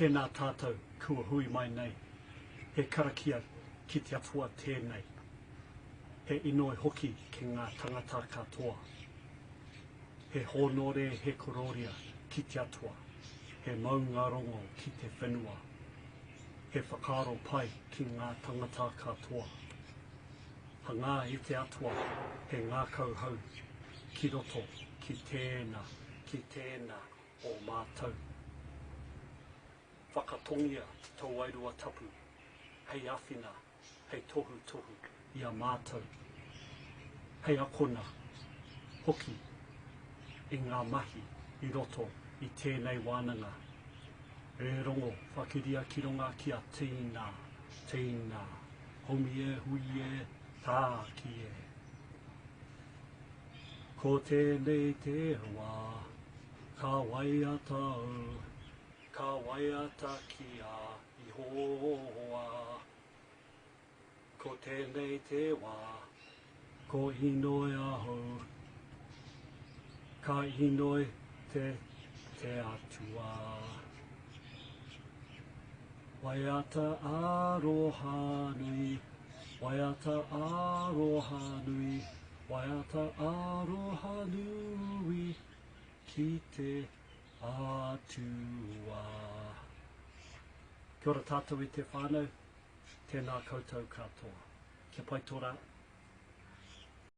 Tēnā tātou kua hui mai nei. He karakia ki te atua tēnei. He inoi hoki ki ngā tangata katoa. He honore he kororia ki te atua. He maunga rongo ki te whenua. He whakaro pai ki ngā tangata katoa. Hangā i te atua he ngā kauhau ki roto ki tēnā o mātou. Whakatongia tō wairua tapu, hei awhina, hei tohu i a mātou. Hei akona, hoki, i ngā mahi i roto i tēnei wānanga. E rongo, whakiria ki ronga ki a TÄNÄ, homi e, hui e, tā ki e. Ko tēnei te wā, ka waiata au, ka waiata ki a i hoa. Ko tēnei te wā, ko inoi aho, ka inoi te atua. Waiata aroha nui, waiata aroha nui, waiata aroha nui ki te atua. Kia ora tātou i te whānau, tēnā koutou katoa. Kia pai tōra